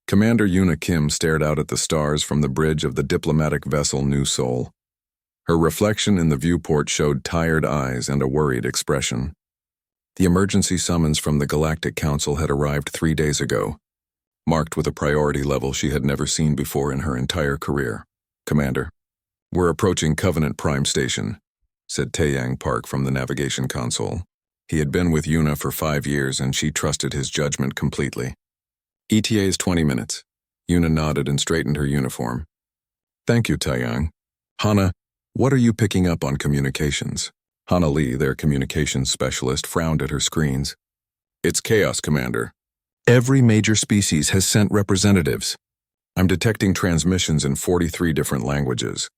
Commander Yuna Kim stared out at the stars from the bridge of the diplomatic vessel New Seoul. Her reflection in the viewport showed tired eyes and a worried expression. The emergency summons from the Galactic Council had arrived 3 days ago, marked with a priority level she had never seen before in her entire career. "Commander, we're approaching Covenant Prime Station," said Taeyang Park from the navigation console. He had been with Yuna for 5 years and she trusted his judgment completely. "ETA is 20 minutes. Yuna nodded and straightened her uniform. "Thank you, Taeyang. Hana, what are you picking up on communications?" Hana Lee, their communications specialist, frowned at her screens. "It's chaos, Commander. Every major species has sent representatives. I'm detecting transmissions in 43 different languages.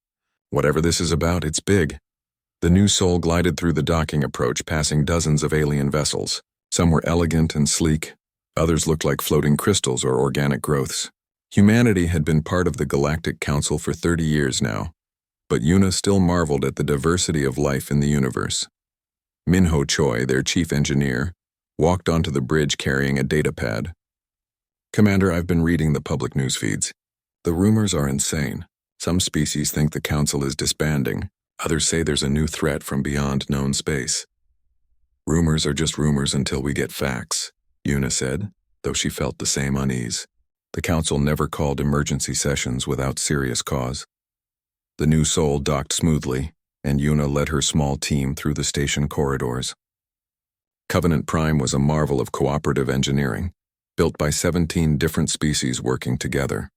Whatever this is about, it's big." The New Seoul glided through the docking approach, passing dozens of alien vessels. Some were elegant and sleek. Others looked like floating crystals or organic growths. Humanity had been part of the Galactic Council for 30 years now, but Yuna still marveled at the diversity of life in the universe. Minho Choi, their chief engineer, walked onto the bridge carrying a datapad. "Commander, I've been reading the public news feeds. The rumors are insane. Some species think the Council is disbanding. Others say there's a new threat from beyond known space." "Rumors are just rumors until we get facts," Yuna said, though she felt the same unease. The Council never called emergency sessions without serious cause. The New Seoul docked smoothly, and Yuna led her small team through the station corridors. Covenant Prime was a marvel of cooperative engineering, built by 17 different species working together.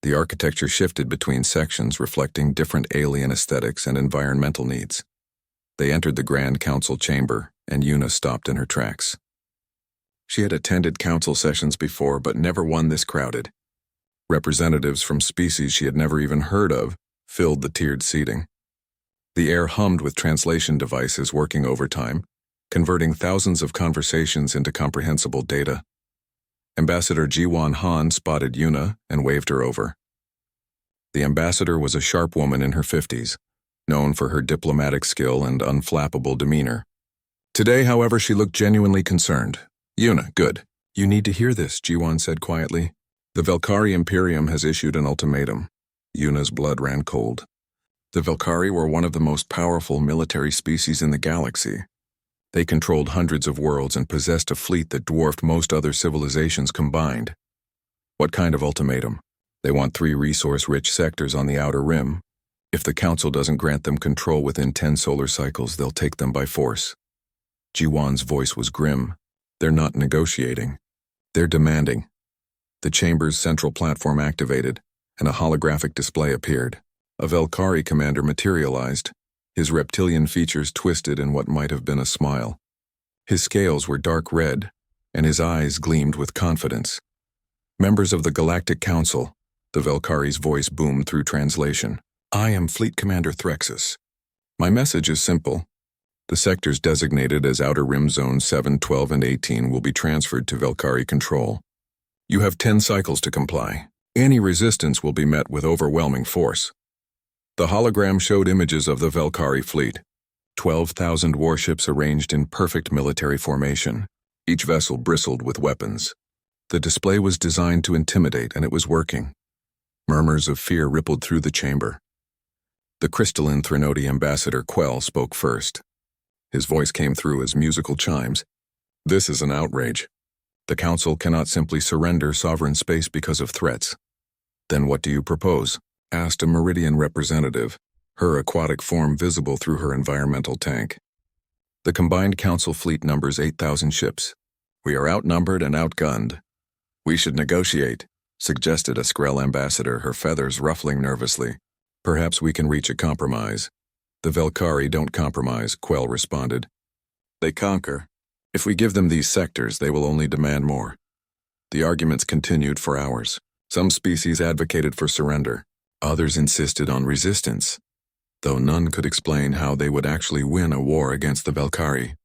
The architecture shifted between sections reflecting different alien aesthetics and environmental needs. They entered the Grand Council chamber, and Yuna stopped in her tracks. She had attended council sessions before, but never one this crowded. Representatives from species she had never even heard of filled the tiered seating. The air hummed with translation devices working overtime, converting thousands of conversations into comprehensible data. Ambassador Jiwon Han spotted Yuna and waved her over. The ambassador was a sharp woman in her 50s, known for her diplomatic skill and unflappable demeanor. Today, however, she looked genuinely concerned. "Yuna, good. You need to hear this," Jiwon said quietly. "The Velkari Imperium has issued an ultimatum." Yuna's blood ran cold. The Velkari were one of the most powerful military species in the galaxy. They controlled hundreds of worlds and possessed a fleet that dwarfed most other civilizations combined. What kind of ultimatum? They want 3 resource-rich sectors on the outer rim. If the Council doesn't grant them control within 10 solar cycles, they'll take them by force. Jiwon's voice was grim. "They're not negotiating. They're demanding." The chamber's central platform activated, and a holographic display appeared. A Velkari commander materialized, his reptilian features twisted in what might have been a smile. His scales were dark red, and his eyes gleamed with confidence. "Members of the Galactic Council," the Velkari's voice boomed through translation. "I am Fleet Commander Threxus. My message is simple. The sectors designated as Outer Rim Zones 7, 12, and 18 will be transferred to Velkari control. You have 10 cycles to comply. Any resistance will be met with overwhelming force." The hologram showed images of the Velkari fleet. 12,000 warships arranged in perfect military formation. Each vessel bristled with weapons. The display was designed to intimidate, and it was working. Murmurs of fear rippled through the chamber. The crystalline Threnody ambassador Quell spoke first. His voice came through as musical chimes. "This is an outrage. The Council cannot simply surrender sovereign space because of threats." "Then what do you propose?" asked a Meridian representative, her aquatic form visible through her environmental tank. "The combined Council fleet numbers 8,000 ships. We are outnumbered and outgunned. We should negotiate," suggested a Skrell ambassador, her feathers ruffling nervously. "Perhaps we can reach a compromise." "The Velkari don't compromise," Quell responded. "They conquer. If we give them these sectors, they will only demand more." The arguments continued for hours. Some species advocated for surrender. Others insisted on resistance, though none could explain how they would actually win a war against the Velkari.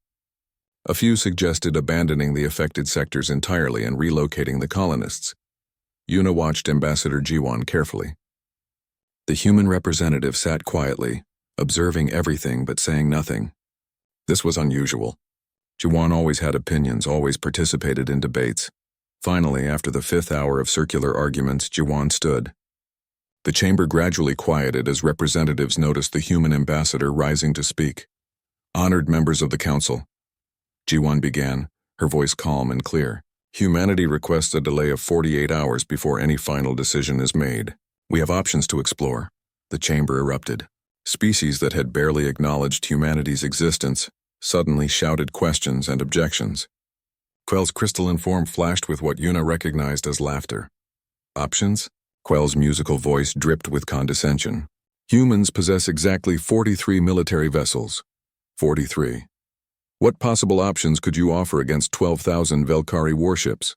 A few suggested abandoning the affected sectors entirely and relocating the colonists. Yuna watched Ambassador Jiwon carefully. The human representative sat quietly, observing everything but saying nothing. This was unusual. Jiwon always had opinions, always participated in debates. Finally, after the 5th hour of circular arguments, Jiwan stood. The chamber gradually quieted as representatives noticed the human ambassador rising to speak. Honored members of the council, Jiwan began, her voice calm and clear. Humanity requests a delay of 48 hours before any final decision is made. We have options to explore. The chamber erupted. Species that had barely acknowledged humanity's existence suddenly shouted questions and objections. Quell's crystalline form flashed with what Yuna recognized as laughter. Options? Quell's musical voice dripped with condescension. Humans possess exactly 43 military vessels. 43. What possible options could you offer against 12,000 Velkari warships?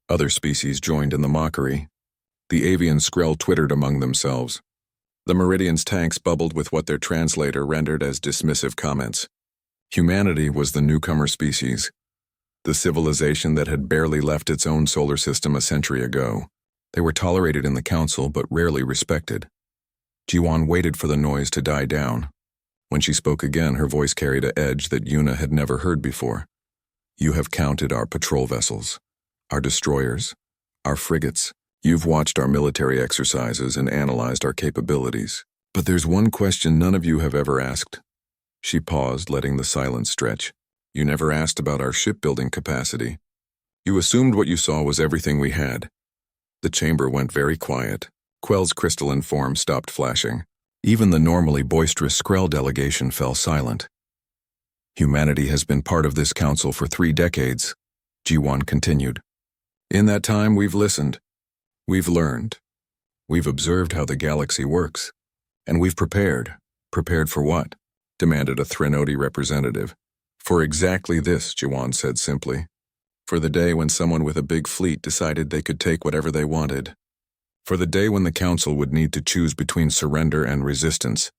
Other species joined in the mockery. The avian Skrell twittered among themselves. The Meridian's tanks bubbled with what their translator rendered as dismissive comments. Humanity was the newcomer species, the civilization that had barely left its own solar system a century ago. They were tolerated in the council but rarely respected. Jiwan waited for the noise to die down. When she spoke again, her voice carried an edge that Yuna had never heard before. You have counted our patrol vessels, our destroyers, our frigates. You've watched our military exercises and analyzed our capabilities. But there's one question none of you have ever asked. She paused, letting the silence stretch. You never asked about our shipbuilding capacity. You assumed what you saw was everything we had. The chamber went very quiet. Quell's crystalline form stopped flashing. Even the normally boisterous Skrell delegation fell silent. Humanity has been part of this council for 3 decades, Jiwan continued. In that time, we've listened. We've learned. We've observed how the galaxy works. And we've prepared. Prepared for what? Demanded a Threnody representative. For exactly this, Jiwan said simply. For the day when someone with a big fleet decided they could take whatever they wanted. For the day when the council would need to choose between surrender and resistance.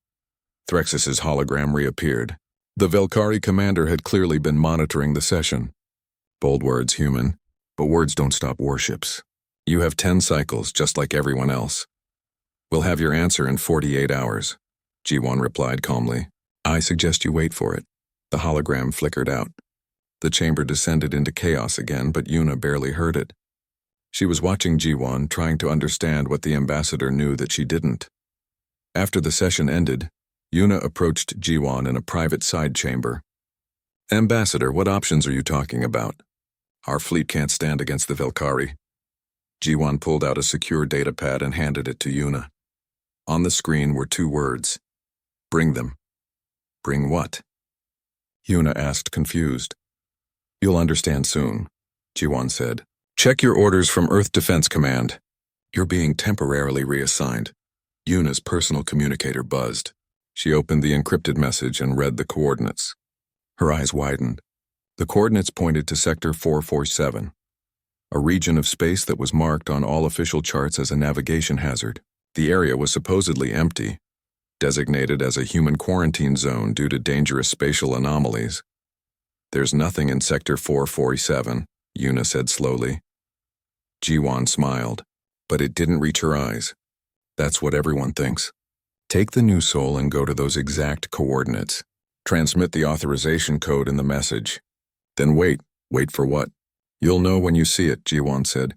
Threxus's hologram reappeared. The Velkari commander had clearly been monitoring the session. Bold words, human. But words don't stop warships. You have 10 cycles, just like everyone else. We'll have your answer in 48 hours, Jiwan replied calmly. I suggest you wait for it. The hologram flickered out. The chamber descended into chaos again, but Yuna barely heard it. She was watching Jiwan, trying to understand what the ambassador knew that she didn't. After the session ended, Yuna approached Jiwan in a private side chamber. Ambassador, what options are you talking about? Our fleet can't stand against the Velkari. Jiwan pulled out a secure datapad and handed it to Yuna. On the screen were 2 words. Bring them. Bring what? Yuna asked, confused. You'll understand soon, Jiwan said. Check your orders from Earth Defense Command. You're being temporarily reassigned. Yuna's personal communicator buzzed. She opened the encrypted message and read the coordinates. Her eyes widened. The coordinates pointed to Sector 447, a region of space that was marked on all official charts as a navigation hazard. The area was supposedly empty, designated as a human quarantine zone due to dangerous spatial anomalies. There's nothing in Sector 447, Yuna said slowly. Jiwan smiled, but it didn't reach her eyes. That's what everyone thinks. Take the new soul and go to those exact coordinates. Transmit the authorization code in the message. Then wait. Wait for what? You'll know when you see it, Jiwan said.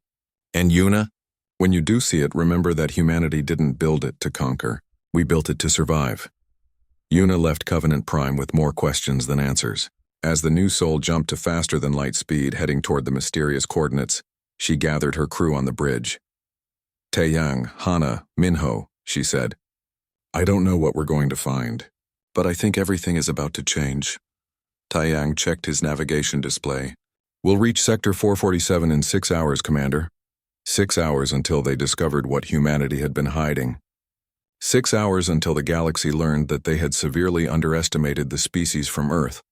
And Yuna? When you do see it, remember that humanity didn't build it to conquer. We built it to survive. Yuna left Covenant Prime with more questions than answers. As the new soul jumped to faster-than-light speed heading toward the mysterious coordinates, she gathered her crew on the bridge. Taeyang, Hana, Minho, she said. I don't know what we're going to find, but I think everything is about to change. Taeyang checked his navigation display. We'll reach Sector 447 in 6 hours, Commander. 6 hours until they discovered what humanity had been hiding. 6 hours until the galaxy learned that they had severely underestimated the species from Earth.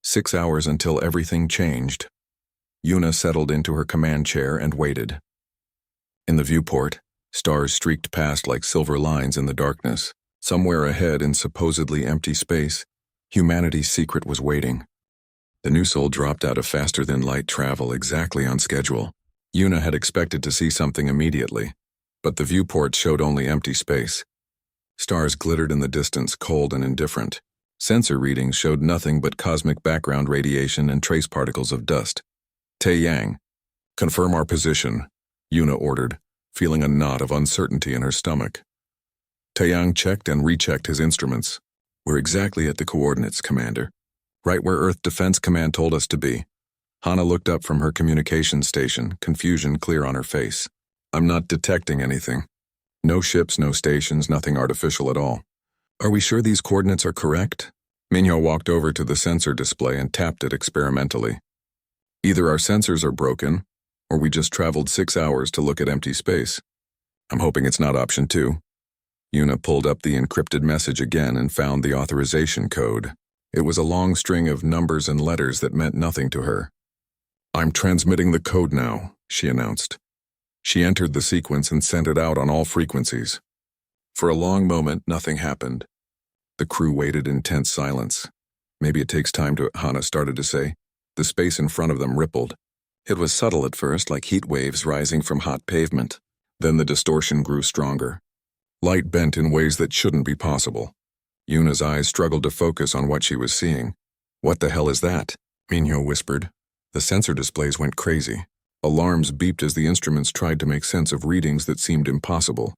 6 hours until everything changed. Yuna settled into her command chair and waited. In the viewport, stars streaked past like silver lines in the darkness. Somewhere ahead in supposedly empty space, humanity's secret was waiting. The new soul dropped out of faster-than-light travel exactly on schedule. Yuna had expected to see something immediately, but the viewport showed only empty space. Stars glittered in the distance, cold and indifferent. Sensor readings showed nothing but cosmic background radiation and trace particles of dust. Taeyang, Confirm our position, Yuna ordered, feeling a knot of uncertainty in her stomach. Taeyang checked and rechecked his instruments. We're exactly at the coordinates, Commander. Right where Earth Defense Command told us to be. Hana looked up from her communications station, confusion clear on her face. I'm not detecting anything. No ships, no stations, nothing artificial at all. Are we sure these coordinates are correct? Minho walked over to the sensor display and tapped it experimentally. Either our sensors are broken, or we just traveled 6 hours to look at empty space. I'm hoping it's not option 2. Yuna pulled up the encrypted message again and found the authorization code. It was a long string of numbers and letters that meant nothing to her. I'm transmitting the code now, she announced. She entered the sequence and sent it out on all frequencies. For a long moment, nothing happened. The crew waited in tense silence. Maybe it takes time to, Hana started to say. The space in front of them rippled. It was subtle at first, like heat waves rising from hot pavement. Then the distortion grew stronger. Light bent in ways that shouldn't be possible. Yuna's eyes struggled to focus on what she was seeing. What the hell is that? Minho whispered. The sensor displays went crazy. Alarms beeped as the instruments tried to make sense of readings that seemed impossible.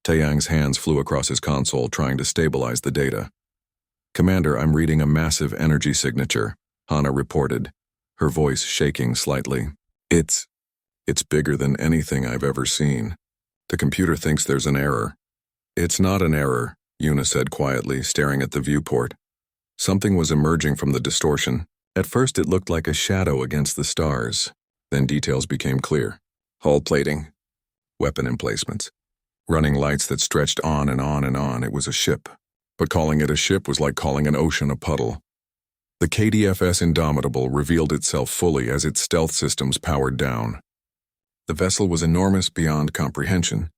Taeyang's hands flew across his console, trying to stabilize the data. Commander, I'm reading a massive energy signature, Hana reported, her voice shaking slightly. It's bigger than anything I've ever seen. The computer thinks there's an error. It's not an error, Yuna said quietly, staring at the viewport. Something was emerging from the distortion. At first it looked like a shadow against the stars. Then details became clear. Hull plating, weapon emplacements, running lights that stretched on and on and on. It was a ship. But calling it a ship was like calling an ocean a puddle. The KDFS Indomitable revealed itself fully as its stealth systems powered down. The vessel was enormous beyond comprehension.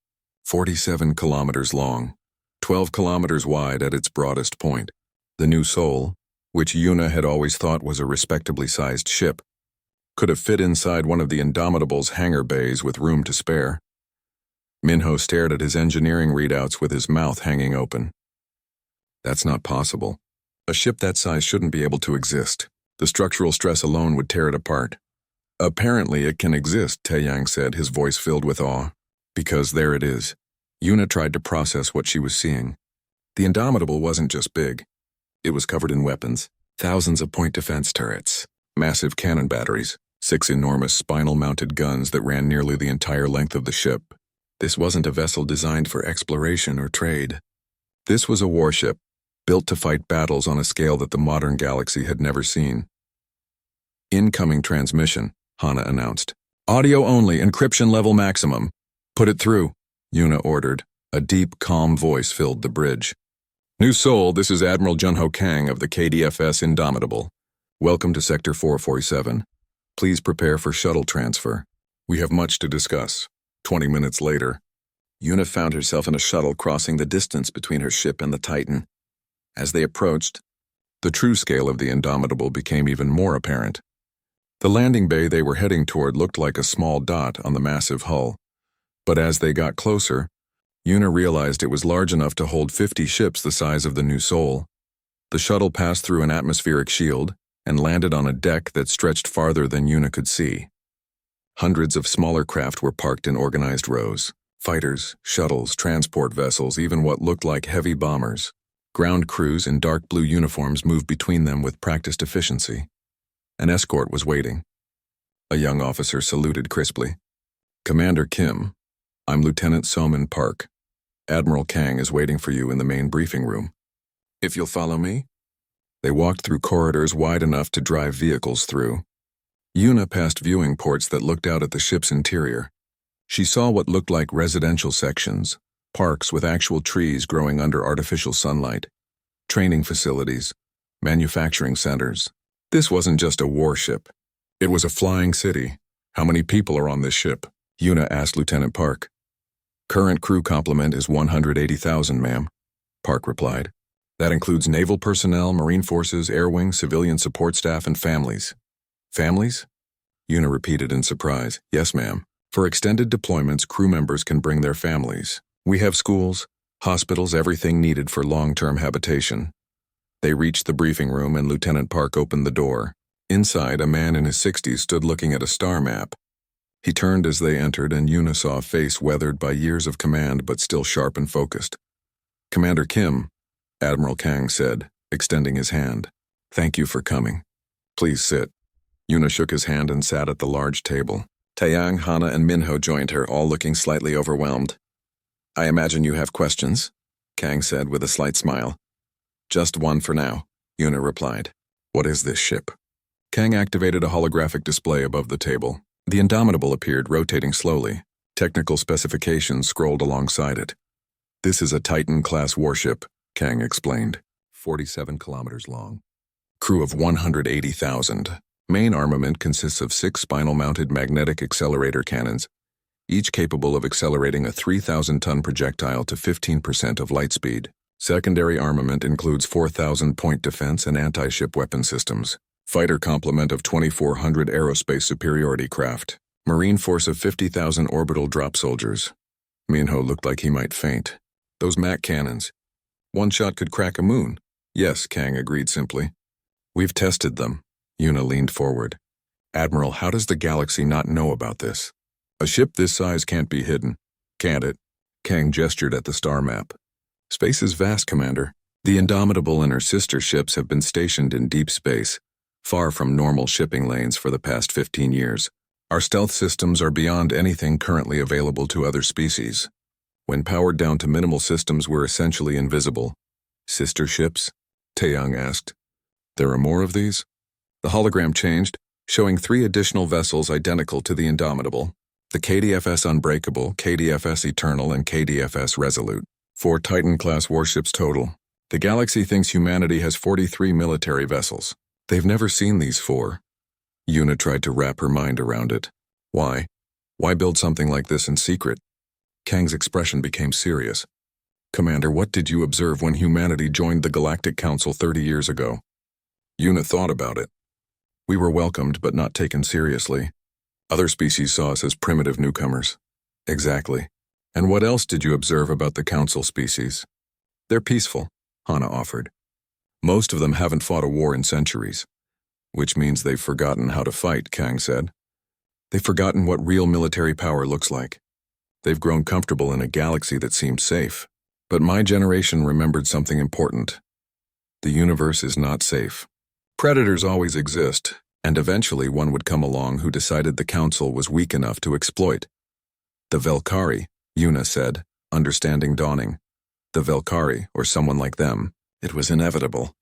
47 kilometers long, 12 kilometers wide at its broadest point. The New Soul, which Yuna had always thought was a respectably sized ship, could have fit inside one of the Indomitable's hangar bays with room to spare. Minho stared at his engineering readouts with his mouth hanging open. That's not possible. A ship that size shouldn't be able to exist. The structural stress alone would tear it apart. Apparently it can exist, Taeyang said, his voice filled with awe. Because there it is. Yuna tried to process what she was seeing. The Indomitable wasn't just big. It was covered in weapons, thousands of point defense turrets, massive cannon batteries, 6 enormous spinal-mounted guns that ran nearly the entire length of the ship. This wasn't a vessel designed for exploration or trade. This was a warship, built to fight battles on a scale that the modern galaxy had never seen. Incoming transmission, Hana announced. Audio only, encryption level maximum. Put it through, Yuna ordered. A deep, calm voice filled the bridge. New Soul, this is Admiral Junho Kang of the KDFS Indomitable. Welcome to Sector 447. Please prepare for shuttle transfer. We have much to discuss. 20 minutes later, Yuna found herself in a shuttle crossing the distance between her ship and the Titan. As they approached, the true scale of the Indomitable became even more apparent. The landing bay they were heading toward looked like a small dot on the massive hull. But as they got closer, Yuna realized it was large enough to hold 50 ships the size of the New Soul. The shuttle passed through an atmospheric shield and landed on a deck that stretched farther than Yuna could see. Hundreds of smaller craft were parked in organized rows. Fighters, shuttles, transport vessels, even what looked like heavy bombers. Ground crews in dark blue uniforms moved between them with practiced efficiency. An escort was waiting. A young officer saluted crisply. Commander Kim, I'm Lieutenant Soman Park. Admiral Kang is waiting for you in the main briefing room. If you'll follow me? They walked through corridors wide enough to drive vehicles through. Yuna passed viewing ports that looked out at the ship's interior. She saw what looked like residential sections, parks with actual trees growing under artificial sunlight, training facilities, manufacturing centers. This wasn't just a warship. It was a flying city. How many people are on this ship? Yuna asked Lieutenant Park. Current crew complement is 180,000, ma'am, Park replied. That includes naval personnel, Marine Forces, Air Wing, civilian support staff, and families. Families? Yuna repeated in surprise. Yes, ma'am. For extended deployments, crew members can bring their families. We have schools, hospitals, everything needed for long-term habitation. They reached the briefing room and Lieutenant Park opened the door. Inside, a man in his 60s stood looking at a star map. He turned as they entered, and Yuna saw a face weathered by years of command but still sharp and focused. "Commander Kim," Admiral Kang said, extending his hand. "Thank you for coming. Please sit." Yuna shook his hand and sat at the large table. Taeyang, Hana, and Minho joined her, all looking slightly overwhelmed. "I imagine you have questions?" Kang said with a slight smile. "Just one for now," Yuna replied. "What is this ship?" Kang activated a holographic display above the table. The Indomitable appeared, rotating slowly. Technical specifications scrolled alongside it. "This is a Titan-class warship," Kang explained. 47 kilometers long. Crew of 180,000. Main armament consists of 6 spinal-mounted magnetic accelerator cannons, each capable of accelerating a 3,000-ton projectile to 15% of light speed. Secondary armament includes 4,000-point defense and anti-ship weapon systems. Fighter complement of 2,400 aerospace superiority craft. Marine force of 50,000 orbital drop soldiers. Minho looked like he might faint. "Those MAC cannons. One shot could crack a moon." "Yes," Kang agreed simply. "We've tested them." Yuna leaned forward. "Admiral, how does the galaxy not know about this? A ship this size can't be hidden, can't it?" Kang gestured at the star map. "Space is vast, Commander. The Indomitable and her sister ships have been stationed in deep space, far from normal shipping lanes for the past 15 years. Our stealth systems are beyond anything currently available to other species. When powered down to minimal systems, we're essentially invisible." "Sister ships?" Taeyang asked. "There are more of these?" The hologram changed, showing 3 additional vessels identical to the Indomitable: the KDFS Unbreakable, KDFS Eternal, and KDFS Resolute. 4 Titan-class warships total. The galaxy thinks humanity has 43 military vessels. They've never seen these 4. Yuna tried to wrap her mind around it. Why? Why build something like this in secret? Kang's expression became serious. "Commander, what did you observe when humanity joined the Galactic Council 30 years ago?" Yuna thought about it. "We were welcomed but not taken seriously. Other species saw us as primitive newcomers." "Exactly. And what else did you observe about the Council species?" "They're peaceful," Hana offered. "Most of them haven't fought a war in centuries." "Which means they've forgotten how to fight," Kang said. "They've forgotten what real military power looks like. They've grown comfortable in a galaxy that seemed safe. But my generation remembered something important. The universe is not safe. Predators always exist, and eventually one would come along who decided the Council was weak enough to exploit." "The Velkari," Yuna said, understanding dawning. "The Velkari, or someone like them. It was inevitable."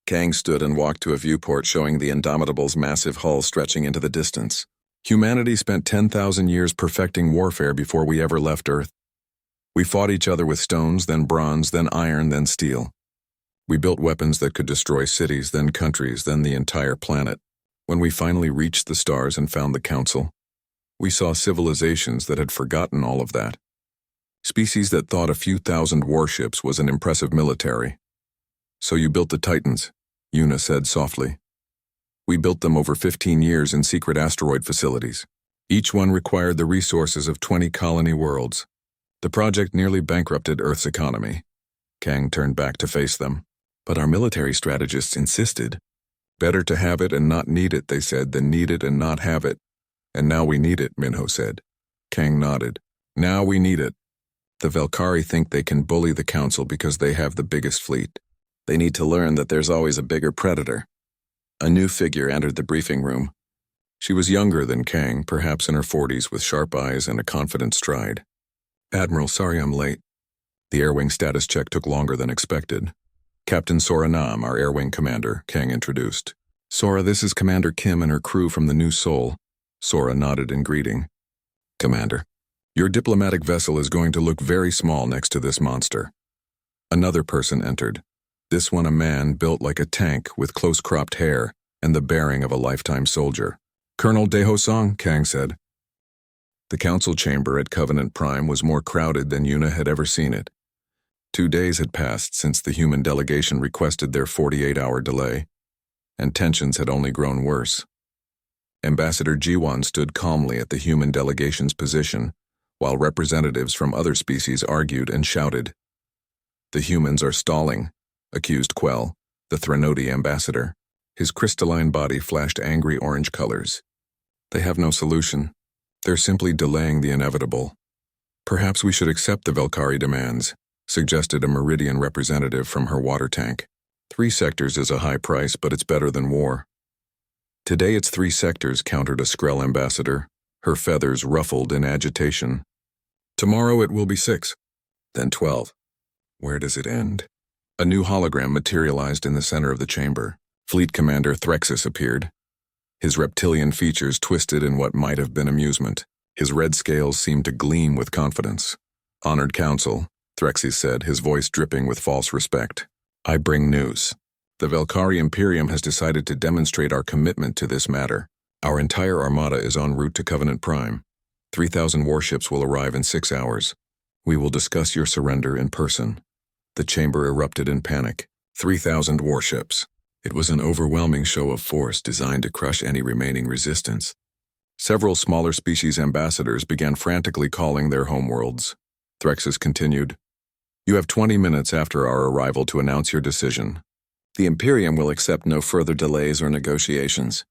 Kang stood and walked to a viewport showing the Indomitable's massive hull stretching into the distance. "Humanity spent 10,000 years perfecting warfare before we ever left Earth. We fought each other with stones, then bronze, then iron, then steel. We built weapons that could destroy cities, then countries, then the entire planet. When we finally reached the stars and found the Council, we saw civilizations that had forgotten all of that. Species that thought a few thousand warships was an impressive military. So you built the Titans," Yuna said softly. "We built them over 15 years in secret asteroid facilities. Each one required the resources of 20 colony worlds. The project nearly bankrupted Earth's economy." Kang turned back to face them. "But our military strategists insisted. Better to have it and not need it, they said, than need it and not have it. And now we need it," Minho said. Kang nodded. "Now we need it. The Velkari think they can bully the Council because they have the biggest fleet. They need to learn that there's always a bigger predator." A new figure entered the briefing room. She was younger than Kang, perhaps in her 40s, with sharp eyes and a confident stride. "Admiral, sorry I'm late." The Air Wing status check took longer than expected. "Captain Sora Nam, our Air Wing commander," Kang introduced. "Sora, this is Commander Kim and her crew from the New Sol." Sora nodded in greeting. "Commander, your diplomatic vessel is going to look very small next to this monster." Another person entered. This one a man built like a tank with close-cropped hair and the bearing of a lifetime soldier. "Colonel Deho-song," Kang said. The council chamber at Covenant Prime was more crowded than Yuna had ever seen it. 2 days had passed since the human delegation requested their 48-hour delay, and tensions had only grown worse. Ambassador Jiwan stood calmly at the human delegation's position, while representatives from other species argued and shouted. "The humans are stalling," accused Quell, the Threnody ambassador. His crystalline body flashed angry orange colors. "They have no solution. They're simply delaying the inevitable. Perhaps we should accept the Velkari demands, suggested a Meridian representative from her water tank. 3 sectors is a high price, but it's better than war. Today it's 3 sectors, countered a Skrell ambassador, her feathers ruffled in agitation. Tomorrow it will be 6, then 12. Where does it end? A new hologram materialized in the center of the chamber. Fleet Commander Threxus appeared. His reptilian features twisted in what might have been amusement. His red scales seemed to gleam with confidence. Honored Council, Threxus said, his voice dripping with false respect. I bring news. The Velkari Imperium has decided to demonstrate our commitment to this matter. Our entire armada is en route to Covenant Prime. 3,000 warships will arrive in 6 hours. We will discuss your surrender in person. The chamber erupted in panic. 3,000 warships. It was an overwhelming show of force designed to crush any remaining resistance. Several smaller species ambassadors began frantically calling their homeworlds. Threxus continued. You have 20 minutes after our arrival to announce your decision. The Imperium will accept no further delays or negotiations.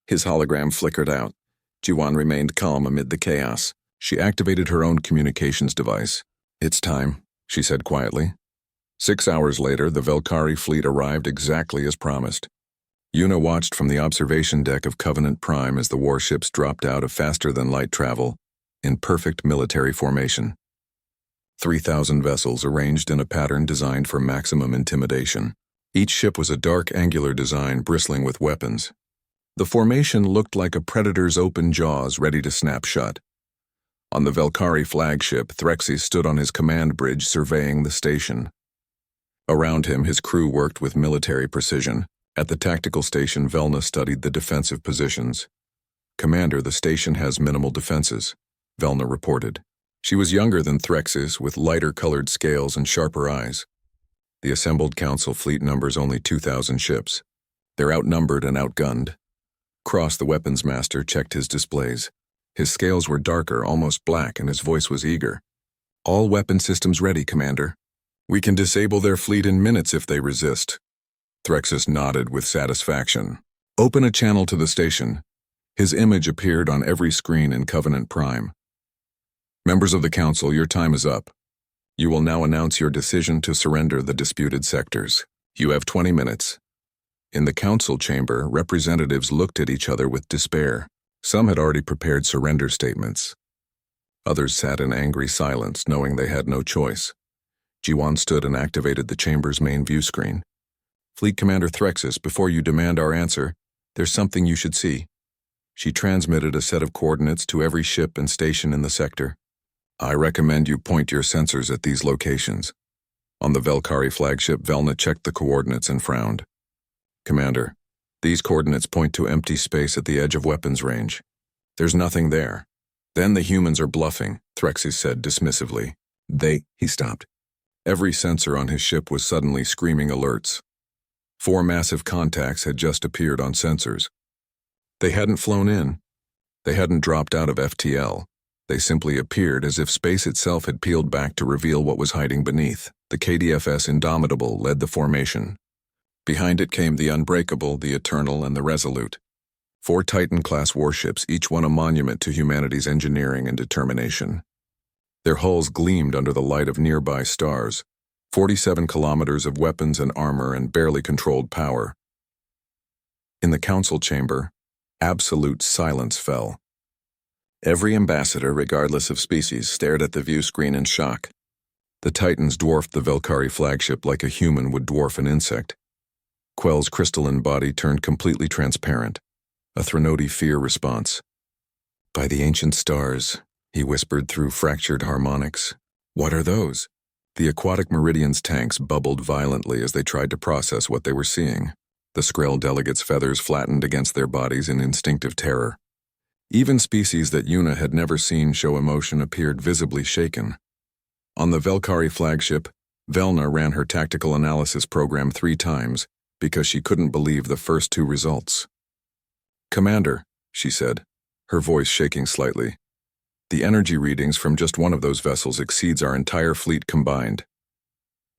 His hologram flickered out. Jiwan remained calm amid the chaos. She activated her own communications device. It's time, she said quietly. 6 hours later, the Velkari fleet arrived exactly as promised. Yuna watched from the observation deck of Covenant Prime as the warships dropped out of faster-than-light travel, in perfect military formation. 3,000 vessels arranged in a pattern designed for maximum intimidation. Each ship was a dark, angular design bristling with weapons. The formation looked like a predator's open jaws ready to snap shut. On the Velkari flagship, Threxus stood on his command bridge surveying the station. Around him, his crew worked with military precision. At the tactical station, Velna studied the defensive positions. Commander, the station has minimal defenses, Velna reported. She was younger than Threxus, with lighter-colored scales and sharper eyes. The assembled council fleet numbers only 2,000 ships. They're outnumbered and outgunned. Cross, the weapons master, checked his displays. His scales were darker, almost black, and his voice was eager. All weapon systems ready, Commander. We can disable their fleet in minutes if they resist. Threxus nodded with satisfaction. Open a channel to the station. His image appeared on every screen in Covenant Prime. Members of the Council, your time is up. You will now announce your decision to surrender the disputed sectors. You have 20 minutes. In the Council chamber, representatives looked at each other with despair. Some had already prepared surrender statements. Others sat in angry silence, knowing they had no choice. Jiwan stood and activated the chamber's main view screen. Fleet Commander Threxus, before you demand our answer, there's something you should see. She transmitted a set of coordinates to every ship and station in the sector. I recommend you point your sensors at these locations. On the Velkari flagship, Velna checked the coordinates and frowned. Commander, these coordinates point to empty space at the edge of weapons range. There's nothing there. Then the humans are bluffing, Threxus said dismissively. He stopped. Every sensor on his ship was suddenly screaming alerts. 4 massive contacts had just appeared on sensors. They hadn't flown in. They hadn't dropped out of FTL. They simply appeared as if space itself had peeled back to reveal what was hiding beneath. The KDFS Indomitable led the formation. Behind it came the Unbreakable, the Eternal, and the Resolute. 4 Titan-class warships, each one a monument to humanity's engineering and determination. Their hulls gleamed under the light of nearby stars. 47 kilometers of weapons and armor and barely controlled power. In the council chamber, absolute silence fell. Every ambassador, regardless of species, stared at the view screen in shock. The Titans dwarfed the Velkari flagship like a human would dwarf an insect. Quell's crystalline body turned completely transparent, a Threnody fear response. By the ancient stars, he whispered through fractured harmonics. What are those? The aquatic Meridian's tanks bubbled violently as they tried to process what they were seeing. The Skrell delegates' feathers flattened against their bodies in instinctive terror. Even species that Yuna had never seen show emotion appeared visibly shaken. On the Velkari flagship, Velna ran her tactical analysis program 3 times because she couldn't believe the first 2 results. Commander, she said, her voice shaking slightly. The energy readings from just one of those vessels exceeds our entire fleet combined.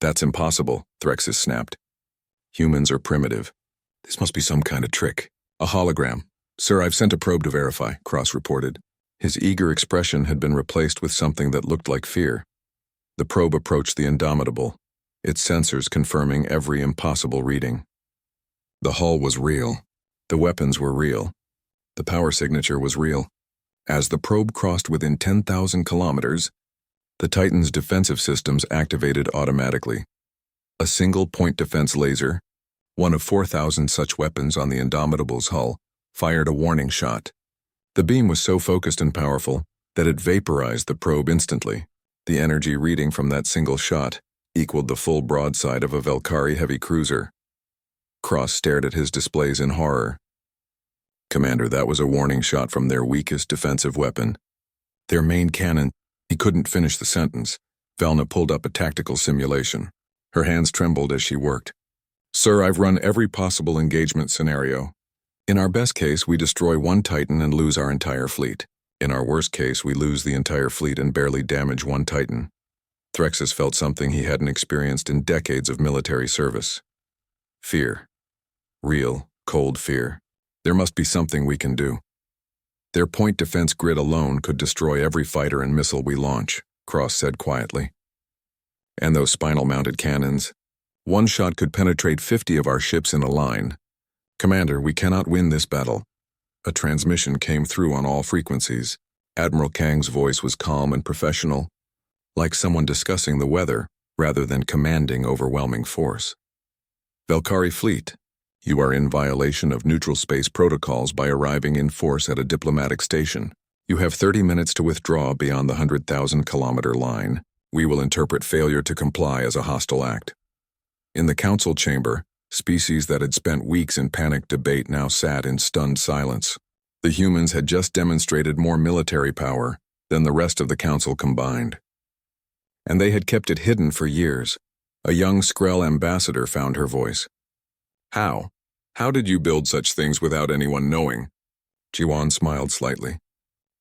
That's impossible, Threxus snapped. Humans are primitive. This must be some kind of trick. A hologram. Sir, I've sent a probe to verify, Cross reported. His eager expression had been replaced with something that looked like fear. The probe approached the Indomitable, its sensors confirming every impossible reading. The hull was real. The weapons were real. The power signature was real. As the probe crossed within 10,000 kilometers, the Titan's defensive systems activated automatically. A single-point defense laser, one of 4,000 such weapons on the Indomitable's hull, fired a warning shot. The beam was so focused and powerful that it vaporized the probe instantly. The energy reading from that single shot equaled the full broadside of a Valkyrie heavy cruiser. Cross stared at his displays in horror. "Commander, that was a warning shot from their weakest defensive weapon. Their main cannon." He couldn't finish the sentence. Velna pulled up a tactical simulation. Her hands trembled as she worked. "Sir, I've run every possible engagement scenario. In our best case, we destroy one Titan and lose our entire fleet. In our worst case, we lose the entire fleet and barely damage one Titan." Threxus felt something he hadn't experienced in decades of military service. Fear. Real, cold fear. "There must be something we can do. Their point defense grid alone could destroy every fighter and missile we launch," Cross said quietly. "And those spinal-mounted cannons? One shot could penetrate 50 of our ships in a line. Commander, we cannot win this battle." A transmission came through on all frequencies. Admiral Kang's voice was calm and professional, like someone discussing the weather rather than commanding overwhelming force. "Valkyrie fleet, you are in violation of neutral space protocols by arriving in force at a diplomatic station. You have 30 minutes to withdraw beyond the 100,000-kilometer line. We will interpret failure to comply as a hostile act." In the council chamber, species that had spent weeks in panicked debate now sat in stunned silence. The humans had just demonstrated more military power than the rest of the council combined. And they had kept it hidden for years. A young Skrell ambassador found her voice. "How? How did you build such things without anyone knowing?" Jiwan smiled slightly.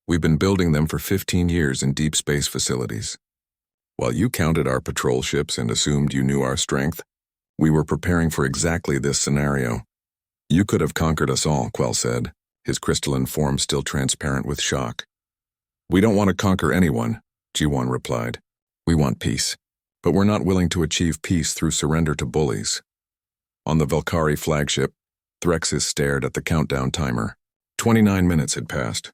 "We've been building them for 15 years in deep space facilities. While you counted our patrol ships and assumed you knew our strength, we were preparing for exactly this scenario. You could have conquered us all," Quell said, his crystalline form still transparent with shock. "We don't want to conquer anyone," Jiwan replied. "We want peace, but we're not willing to achieve peace through surrender to bullies." On the Valkyrie flagship, Threxus stared at the countdown timer. 29 minutes had passed.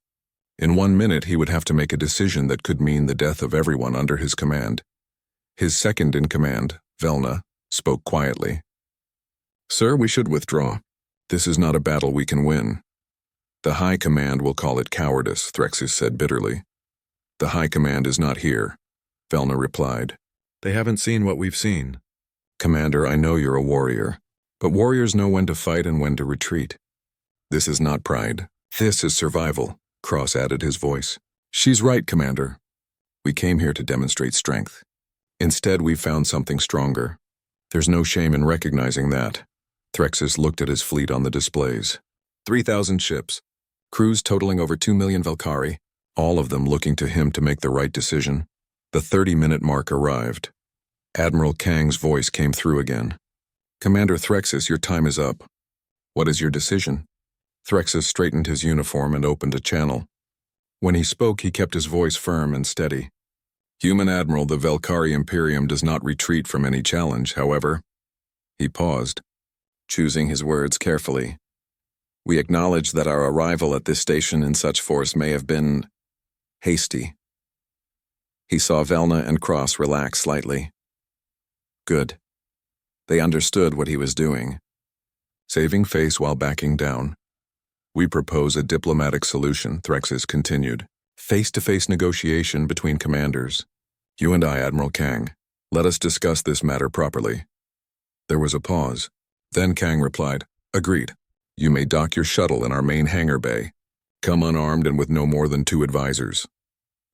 In 1 minute, he would have to make a decision that could mean the death of everyone under his command. His second in command, Velna, spoke quietly. "Sir, we should withdraw. This is not a battle we can win." "The High Command will call it cowardice," Threxus said bitterly. "The High Command is not here," Velna replied. "They haven't seen what we've seen." "Commander, I know you're a warrior. But warriors know when to fight and when to retreat. This is not pride. This is survival," Cross added his voice. "She's right, Commander. We came here to demonstrate strength. Instead, we've found something stronger. There's no shame in recognizing that." Threxus looked at his fleet on the displays. 3,000 ships, crews totaling over 2 million Valkyrie, all of them looking to him to make the right decision. The 30-minute mark arrived. Admiral Kang's voice came through again. "Commander Threxus, your time is up. What is your decision?" Threxus straightened his uniform and opened a channel. When he spoke, he kept his voice firm and steady. "Human Admiral, the Valkyrie Imperium does not retreat from any challenge, however." He paused, choosing his words carefully. "We acknowledge that our arrival at this station in such force may have been hasty." He saw Velna and Cross relax slightly. Good. They understood what he was doing. Saving face while backing down. "We propose a diplomatic solution," Threxus continued. "Face-to-face negotiation between commanders. You and I, Admiral Kang. Let us discuss this matter properly." There was a pause. Then Kang replied, "Agreed. You may dock your shuttle in our main hangar bay. Come unarmed and with no more than 2 advisors."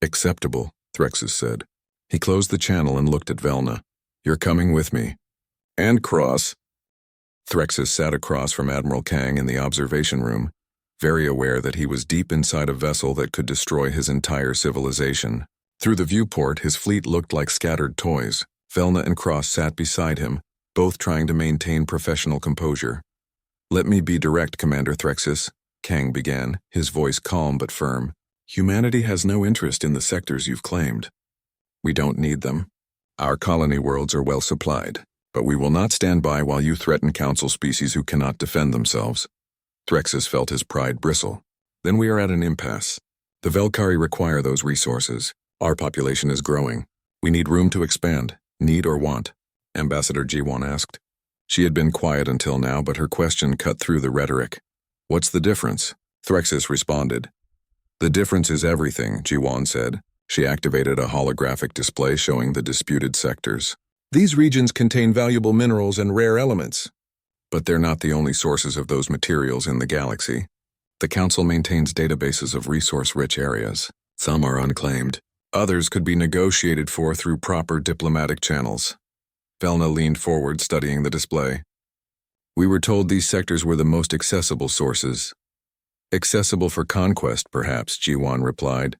"Acceptable," Threxus said. He closed the channel and looked at Velna. "You're coming with me." "And Cross." Threxus sat across from Admiral Kang in the observation room, very aware that he was deep inside a vessel that could destroy his entire civilization. Through the viewport, his fleet looked like scattered toys. Velna and Cross sat beside him, both trying to maintain professional composure. "Let me be direct, Commander Threxus," Kang began, his voice calm but firm. Humanity has no interest in the sectors you've claimed. We don't need them. Our colony worlds are well supplied, but we will not stand by while you threaten council species who cannot defend themselves. Threxus felt his pride bristle. Then we are at an impasse. The Velkari require those resources. Our population is growing. We need room to expand, need or want, Ambassador Jiwon asked. She had been quiet until now, but her question cut through the rhetoric. What's the difference? Threxus responded. The difference is everything, Jiwon said. She activated a holographic display showing the disputed sectors. These regions contain valuable minerals and rare elements. But they're not the only sources of those materials in the galaxy. The Council maintains databases of resource-rich areas. Some are unclaimed. Others could be negotiated for through proper diplomatic channels. Velna leaned forward, studying the display. We were told these sectors were the most accessible sources. Accessible for conquest, perhaps, Jiwon replied.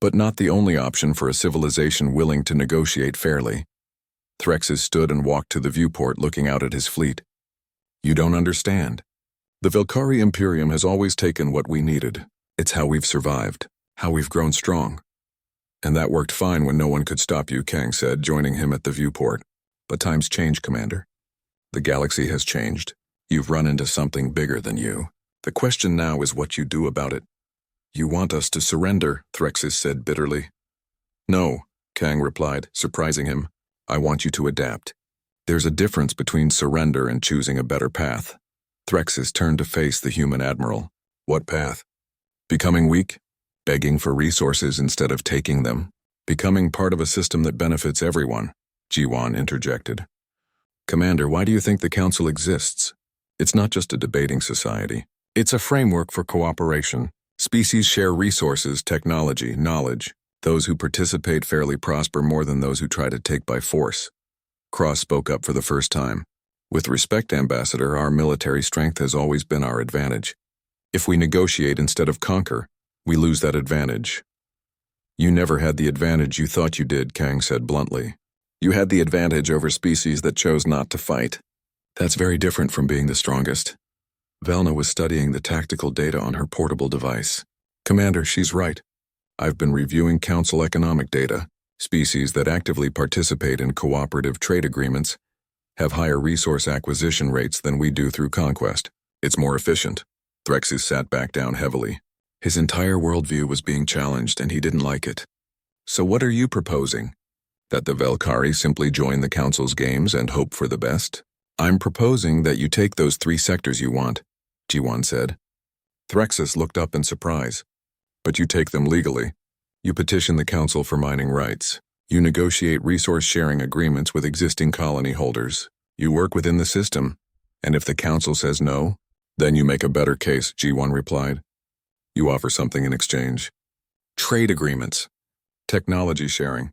But not the only option for a civilization willing to negotiate fairly. Threxus stood and walked to the viewport, looking out at his fleet. You don't understand. The Velkari Imperium has always taken what we needed. It's how we've survived, how we've grown strong. And that worked fine when no one could stop you, Kang said, joining him at the viewport. But times change, Commander. The galaxy has changed. You've run into something bigger than you. The question now is what you do about it. You want us to surrender, Threxus said bitterly. No, Kang replied, surprising him. I want you to adapt. There's a difference between surrender and choosing a better path. Threxus turned to face the human admiral. What path? Becoming weak? Begging for resources instead of taking them? Becoming part of a system that benefits everyone? Jiwon interjected. Commander, why do you think the Council exists? It's not just a debating society. It's a framework for cooperation. Species share resources, technology, knowledge. Those who participate fairly prosper more than those who try to take by force. Cross spoke up for the first time. With respect, Ambassador, our military strength has always been our advantage. If we negotiate instead of conquer, we lose that advantage. You never had the advantage you thought you did, Kang said bluntly. You had the advantage over species that chose not to fight. That's very different from being the strongest. Velna was studying the tactical data on her portable device. Commander, she's right. I've been reviewing Council economic data. Species that actively participate in cooperative trade agreements have higher resource acquisition rates than we do through conquest. It's more efficient. Threxus sat back down heavily. His entire worldview was being challenged, and he didn't like it. So what are you proposing? That the Velkari simply join the Council's games and hope for the best? I'm proposing that you take those 3 sectors you want, Jiwon said. Threxus looked up in surprise. But you take them legally. You petition the Council for mining rights. You negotiate resource-sharing agreements with existing colony holders. You work within the system. And if the Council says no, then you make a better case, Jiwon replied. You offer something in exchange. Trade agreements. Technology sharing.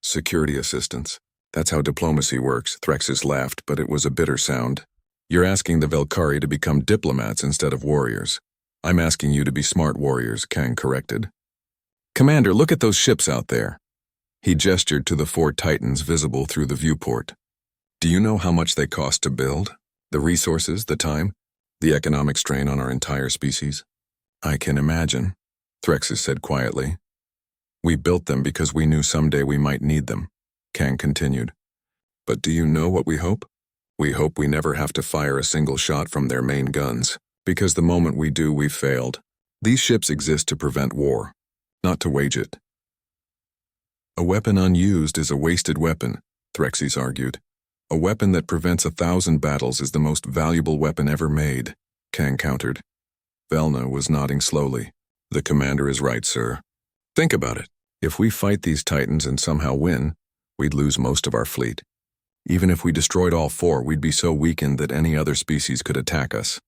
Security assistance. That's how diplomacy works, Threxus laughed, but it was a bitter sound. You're asking the Velkari to become diplomats instead of warriors. I'm asking you to be smart warriors, Kang corrected. Commander, look at those ships out there. He gestured to the 4 Titans visible through the viewport. Do you know how much they cost to build? The resources, the time, the economic strain on our entire species? I can imagine, Threxus said quietly. We built them because we knew someday we might need them, Kang continued. But do you know what we hope? We hope we never have to fire a single shot from their main guns, because the moment we do, we've failed. These ships exist to prevent war, not to wage it. A weapon unused is a wasted weapon, Threxus argued. A weapon that prevents 1,000 battles is the most valuable weapon ever made, Kang countered. Velna was nodding slowly. The commander is right, sir. Think about it. If we fight these Titans and somehow win, we'd lose most of our fleet. Even if we destroyed all 4, we'd be so weakened that any other species could attack us.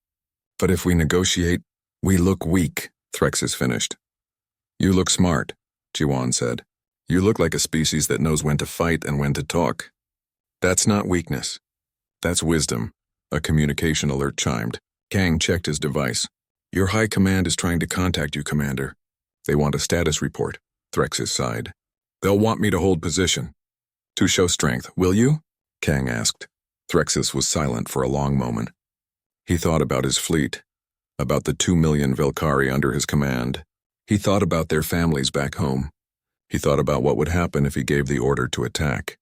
But if we negotiate, we look weak, Threxus finished. You look smart, Jiwon said. You look like a species that knows when to fight and when to talk. That's not weakness. That's wisdom, a communication alert chimed. Kang checked his device. Your high command is trying to contact you, Commander. They want a status report, Threxus sighed. They'll want me to hold position. To show strength, will you? Kang asked. Threxus was silent for a long moment. He thought about his fleet, about the 2 million Velkari under his command. He thought about their families back home. He thought about what would happen if he gave the order to attack.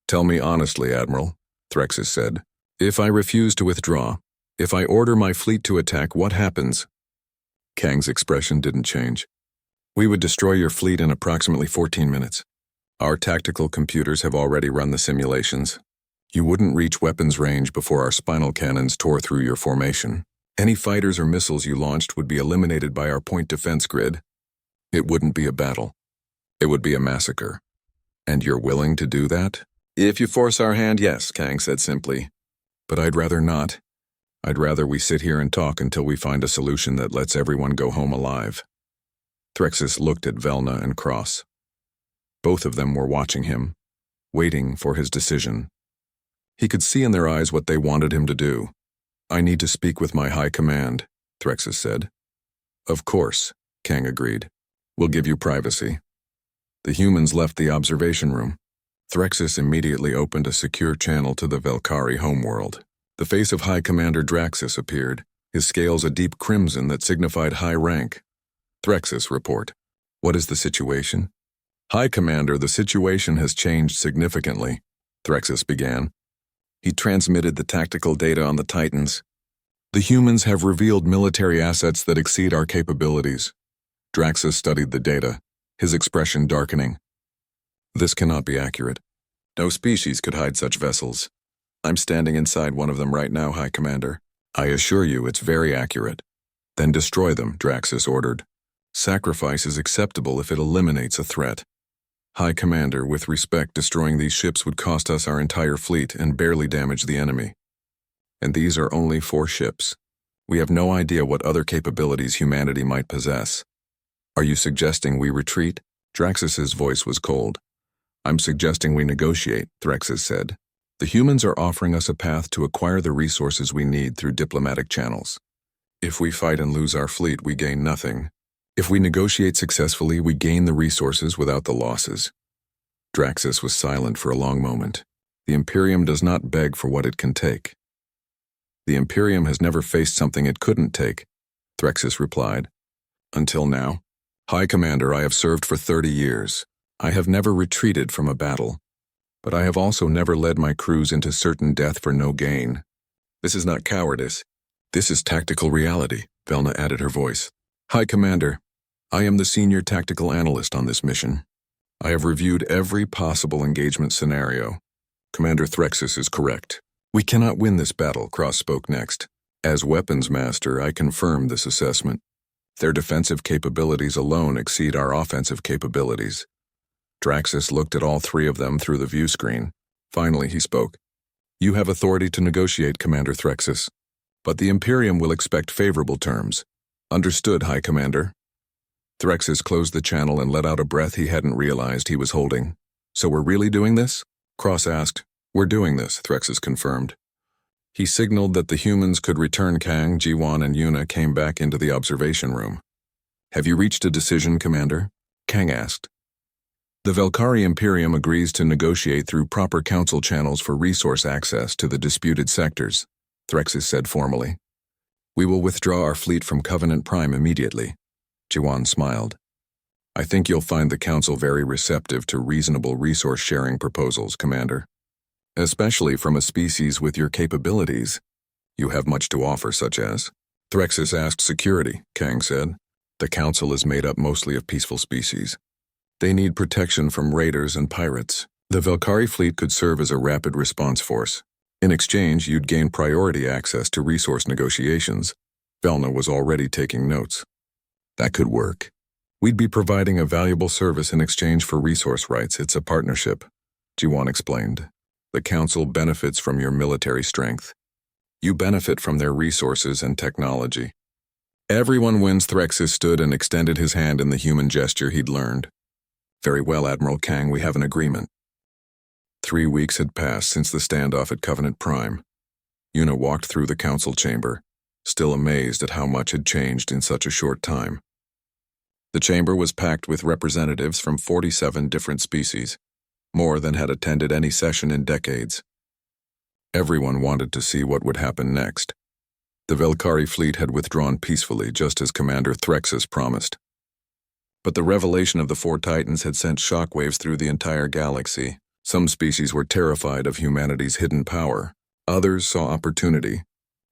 "Tell me honestly, Admiral," Threxus said. "If I refuse to withdraw, if I order my fleet to attack, what happens?" Kang's expression didn't change. "We would destroy your fleet in approximately 14 minutes. Our tactical computers have already run the simulations. You wouldn't reach weapons range before our spinal cannons tore through your formation. Any fighters or missiles you launched would be eliminated by our point defense grid. It wouldn't be a battle. It would be a massacre. And you're willing to do that?" "If you force our hand, yes," Kang said simply. "But I'd rather not. I'd rather we sit here and talk until we find a solution that lets everyone go home alive." Threxus looked at Velna and Cross. Both of them were watching him, waiting for his decision. He could see in their eyes what they wanted him to do. "I need to speak with my high command," Threxus said. "Of course," Kang agreed. "We'll give you privacy." The humans left the observation room. Threxus immediately opened a secure channel to the Velkari homeworld. The face of High Commander Draxus appeared, his scales a deep crimson that signified high rank. "Threxus, report. What is the situation?" "High Commander, the situation has changed significantly," Threxus began. He transmitted the tactical data on the Titans. "The humans have revealed military assets that exceed our capabilities." Draxus studied the data, his expression darkening. "This cannot be accurate. No species could hide such vessels. I'm standing inside one of them right now, High Commander. I assure you it's very accurate." "Then destroy them," Draxus ordered. "Sacrifice is acceptable if it eliminates a threat." "High Commander, with respect, destroying these ships would cost us our entire fleet and barely damage the enemy. And these are only 4 ships. We have no idea what other capabilities humanity might possess." "Are you suggesting we retreat?" Draxus's voice was cold. "I'm suggesting we negotiate," Threxus said. "The humans are offering us a path to acquire the resources we need through diplomatic channels. If we fight and lose our fleet, we gain nothing. If we negotiate successfully, we gain the resources without the losses." Draxus was silent for a long moment. "The Imperium does not beg for what it can take." "The Imperium has never faced something it couldn't take," Threxus replied. "Until now. High Commander, I have served for 30 years. I have never retreated from a battle. But I have also never led my crews into certain death for no gain. This is not cowardice. This is tactical reality," Velna added her voice. "High Commander, I am the senior tactical analyst on this mission. I have reviewed every possible engagement scenario. Commander Threxus is correct. We cannot win this battle," Cross spoke next. "As weapons master, I confirm this assessment. Their defensive capabilities alone exceed our offensive capabilities." Draxus looked at all 3 of them through the view screen. Finally, he spoke. "You have authority to negotiate, Commander Threxus. But the Imperium will expect favorable terms." "Understood, High Commander." Threxus closed the channel and let out a breath he hadn't realized he was holding. "So we're really doing this?" Cross asked. "We're doing this," Threxus confirmed. He signaled that the humans could return. Kang, Jiwan, and Yuna came back into the observation room. "Have you reached a decision, Commander?" Kang asked. "The Velkari Imperium agrees to negotiate through proper council channels for resource access to the disputed sectors," Threxus said formally. "We will withdraw our fleet from Covenant Prime immediately." Jiwan smiled. "I think you'll find the Council very receptive to reasonable resource-sharing proposals, Commander. Especially from a species with your capabilities. You have much to offer, such as..." Threxus asked security, Kang said. "The Council is made up mostly of peaceful species. They need protection from raiders and pirates. The Velkari fleet could serve as a rapid response force. In exchange, you'd gain priority access to resource negotiations." Velna was already taking notes. "That could work. We'd be providing a valuable service in exchange for resource rights. It's a partnership," Jiwan explained. "The Council benefits from your military strength. You benefit from their resources and technology." "Everyone wins." Threxus stood and extended his hand in the human gesture he'd learned. "Very well, Admiral Kang, we have an agreement." 3 weeks had passed since the standoff at Covenant Prime. Yuna walked through the council chamber, still amazed at how much had changed in such a short time. The chamber was packed with representatives from 47 different species, more than had attended any session in decades. Everyone wanted to see what would happen next. The Velkari fleet had withdrawn peacefully, just as Commander Threxus promised. But the revelation of the four Titans had sent shockwaves through the entire galaxy. Some species were terrified of humanity's hidden power. Others saw opportunity.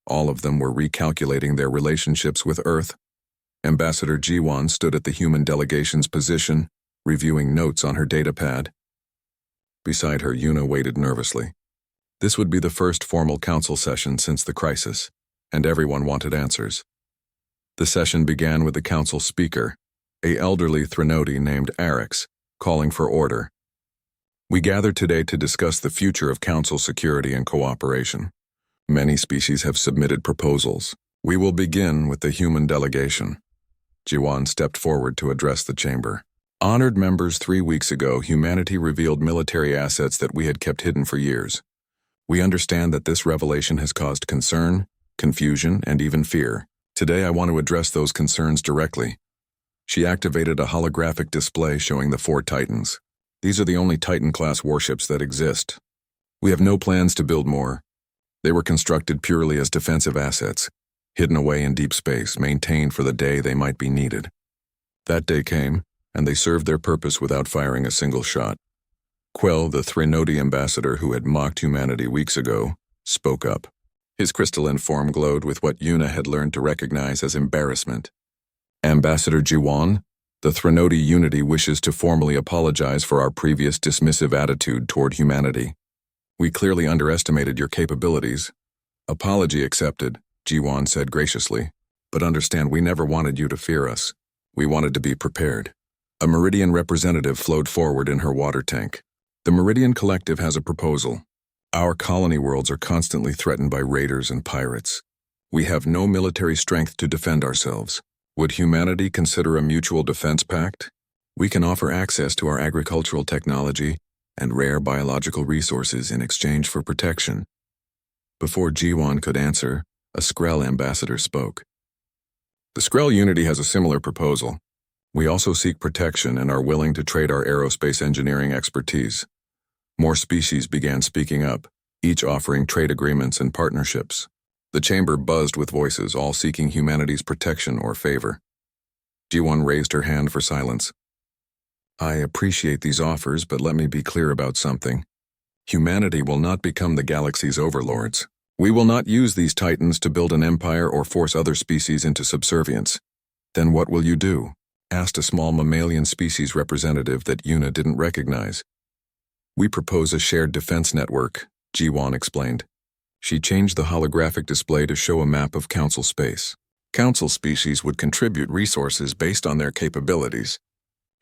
All of them were recalculating their relationships with Earth. Ambassador Jiwan stood at the human delegation's position, reviewing notes on her datapad. Beside her, Yuna waited nervously. This would be the first formal council session since the crisis, and everyone wanted answers. The session began with the council speaker, an elderly Threnody named Arix, calling for order. We gather today to discuss the future of council security and cooperation. Many species have submitted proposals. We will begin with the human delegation. Jiwan stepped forward to address the chamber. Honored members, 3 weeks ago, humanity revealed military assets that we had kept hidden for years. We understand that this revelation has caused concern, confusion, and even fear. Today, I want to address those concerns directly. She activated a holographic display showing the four Titans. These are the only Titan-class warships that exist. We have no plans to build more. They were constructed purely as defensive assets, hidden away in deep space, maintained for the day they might be needed. That day came, and they served their purpose without firing a single shot. Quell, the Threnody ambassador who had mocked humanity weeks ago, spoke up. His crystalline form glowed with what Yuna had learned to recognize as embarrassment. Ambassador Jiwan, the Threnody Unity wishes to formally apologize for our previous dismissive attitude toward humanity. We clearly underestimated your capabilities. Apology accepted, Jiwan said graciously. But understand, we never wanted you to fear us. We wanted to be prepared. A Meridian representative flowed forward in her water tank. The Meridian Collective has a proposal. Our colony worlds are constantly threatened by raiders and pirates. We have no military strength to defend ourselves. Would humanity consider a mutual defense pact? We can offer access to our agricultural technology and rare biological resources in exchange for protection. Before Jiwan could answer, a Skrell ambassador spoke. The Skrell Unity has a similar proposal. We also seek protection and are willing to trade our aerospace engineering expertise. More species began speaking up, each offering trade agreements and partnerships. The chamber buzzed with voices, all seeking humanity's protection or favor. Jiwan raised her hand for silence. I appreciate these offers, but let me be clear about something. Humanity will not become the galaxy's overlords. We will not use these Titans to build an empire or force other species into subservience. Then what will you do? Asked a small mammalian species representative that Yuna didn't recognize. We propose a shared defense network, Jiwan explained. She changed the holographic display to show a map of Council space. Council species would contribute resources based on their capabilities.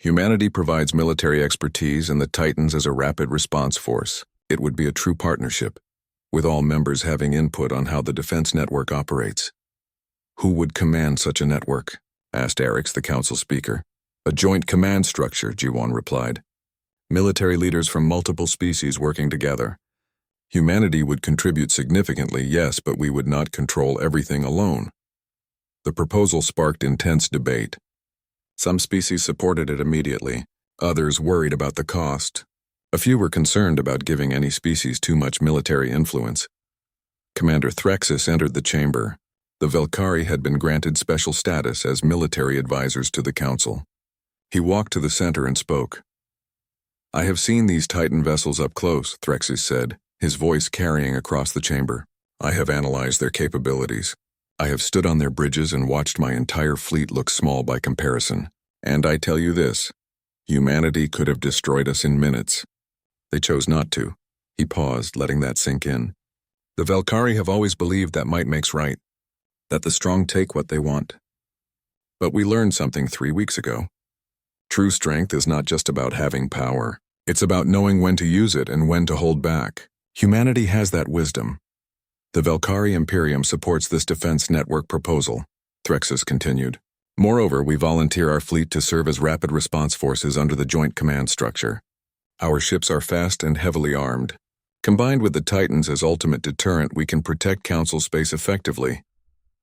Humanity provides military expertise and the Titans as a rapid response force. It would be a true partnership, with all members having input on how the defense network operates. Who would command such a network? Asked Arix, the council speaker. A joint command structure, Jiwan replied. Military leaders from multiple species working together. Humanity would contribute significantly, yes, but we would not control everything alone. The proposal sparked intense debate. Some species supported it immediately. Others worried about the cost. A few were concerned about giving any species too much military influence. Commander Threxus entered the chamber. The Velkari had been granted special status as military advisors to the council. He walked to the center and spoke. I have seen these Titan vessels up close, Threxus said, his voice carrying across the chamber. I have analyzed their capabilities. I have stood on their bridges and watched my entire fleet look small by comparison. And I tell you this, humanity could have destroyed us in minutes. They chose not to. He paused, letting that sink in. The Velkari have always believed that might makes right, that the strong take what they want. But we learned something 3 weeks ago. True strength is not just about having power. It's about knowing when to use it and when to hold back. Humanity has that wisdom. The Velkari Imperium supports this defense network proposal, Threxus continued. Moreover, we volunteer our fleet to serve as rapid response forces under the joint command structure. Our ships are fast and heavily armed. Combined with the Titans as ultimate deterrent, we can protect Council space effectively.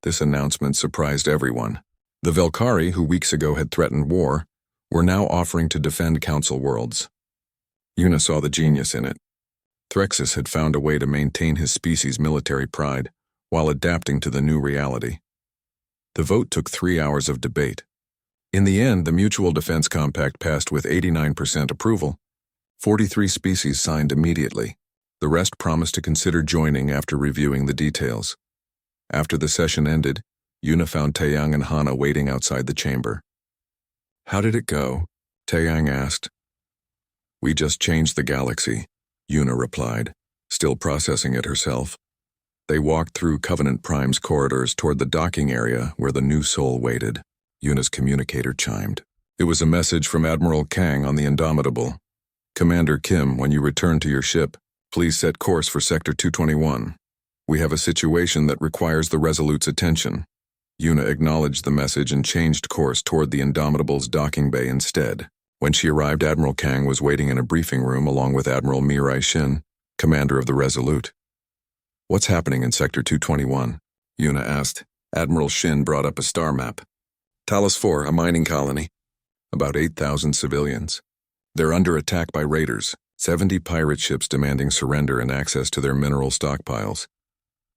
This announcement surprised everyone. The Velkari, who weeks ago had threatened war, were now offering to defend Council worlds. Yuna saw the genius in it. Threxus had found a way to maintain his species' military pride while adapting to the new reality. The vote took 3 hours of debate. In the end, the Mutual Defense Compact passed with 89% approval. 43 species signed immediately. The rest promised to consider joining after reviewing the details. After the session ended, Yuna found Taeyang and Hana waiting outside the chamber. "How did it go?" Taeyang asked. "We just changed the galaxy," Yuna replied, still processing it herself. They walked through Covenant Prime's corridors toward the docking area where the new soul waited. Yuna's communicator chimed. It was a message from Admiral Kang on the Indomitable. "Commander Kim, when you return to your ship, please set course for Sector 221. We have a situation that requires the Resolute's attention." Yuna acknowledged the message and changed course toward the Indomitable's docking bay instead. When she arrived, Admiral Kang was waiting in a briefing room along with Admiral Mirai Shin, commander of the Resolute. "What's happening in Sector 221? Yuna asked. Admiral Shin brought up a star map. "Talos 4, a mining colony. About 8,000 civilians. They're under attack by raiders, 70 pirate ships demanding surrender and access to their mineral stockpiles."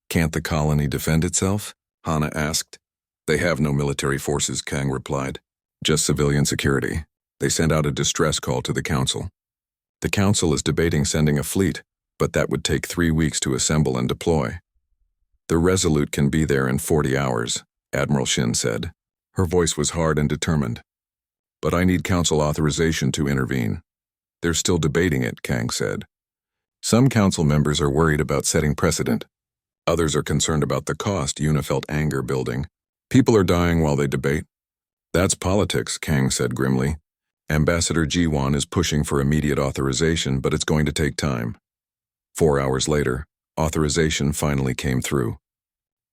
"Can't the colony defend itself?" Hana asked. "They have no military forces," Kang replied. "Just civilian security. They sent out a distress call to the Council. The Council is debating sending a fleet, but that would take 3 weeks to assemble and deploy." "The Resolute can be there in 40 hours, Admiral Shin said. Her voice was hard and determined. "But I need Council authorization to intervene." "They're still debating it," Kang said. "Some Council members are worried about setting precedent. Others are concerned about the cost." Yuna felt anger building. "People are dying while they debate." "That's politics," Kang said grimly. "Ambassador Jiwon is pushing for immediate authorization, but it's going to take time." 4 hours later, authorization finally came through.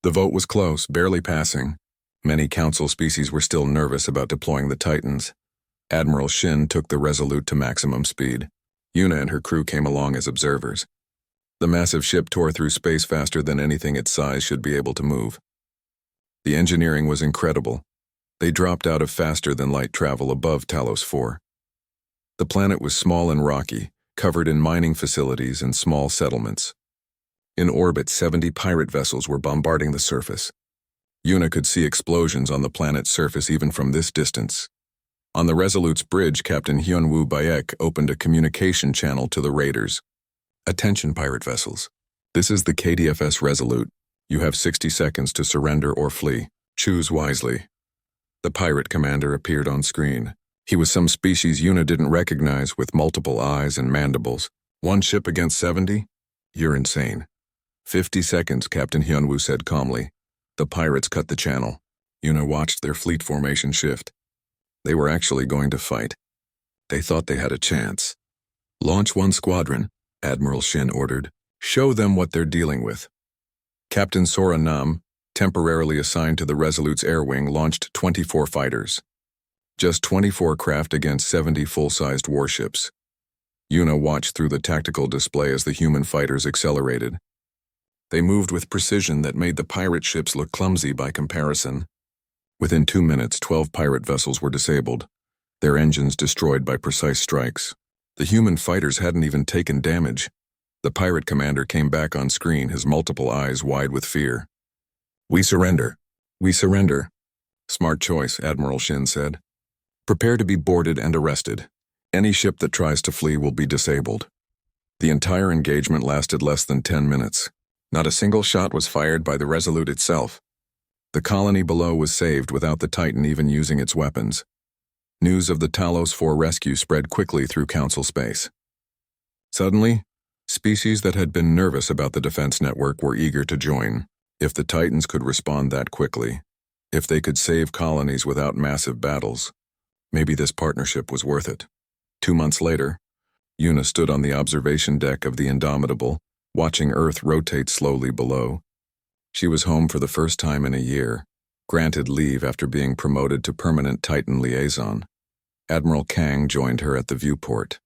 The vote was close, barely passing. Many Council species were still nervous about deploying the Titans. Admiral Shin took the Resolute to maximum speed. Yuna and her crew came along as observers. The massive ship tore through space faster than anything its size should be able to move. The engineering was incredible. They dropped out of faster-than-light travel above Talos 4. The planet was small and rocky, covered in mining facilities and small settlements. In orbit, 70 pirate vessels were bombarding the surface. Yuna could see explosions on the planet's surface even from this distance. On the Resolute's bridge, Captain Hyunwoo Bayek opened a communication channel to the raiders. "Attention, pirate vessels. This is the KDFS Resolute. You have 60 seconds to surrender or flee. Choose wisely." The pirate commander appeared on screen. He was some species Yuna didn't recognize, with multiple eyes and mandibles. "One ship against 70? You're insane." 50 seconds, Captain Hyunwoo said calmly. The pirates cut the channel. Yuna watched their fleet formation shift. They were actually going to fight. They thought they had a chance. "Launch one squadron," Admiral Shin ordered. "Show them what they're dealing with." Captain Sora Nam, temporarily assigned to the Resolute's air wing, launched 24 fighters. Just 24 craft against 70 full-sized warships. Yuna watched through the tactical display as the human fighters accelerated. They moved with precision that made the pirate ships look clumsy by comparison. Within 2 minutes, 12 pirate vessels were disabled, their engines destroyed by precise strikes. The human fighters hadn't even taken damage. The pirate commander came back on screen, his multiple eyes wide with fear. "We surrender. We surrender." "Smart choice," Admiral Shin said. "Prepare to be boarded and arrested. Any ship that tries to flee will be disabled." The entire engagement lasted less than 10 minutes. Not a single shot was fired by the Resolute itself. The colony below was saved without the Titan even using its weapons. News of the Talos 4 rescue spread quickly through Council space. Suddenly, species that had been nervous about the defense network were eager to join. If the Titans could respond that quickly, if they could save colonies without massive battles, maybe this partnership was worth it. 2 months later, Yuna stood on the observation deck of the Indomitable, watching Earth rotate slowly below. She was home for the first time in a year, granted leave after being promoted to permanent Titan liaison. Admiral Kang joined her at the viewport.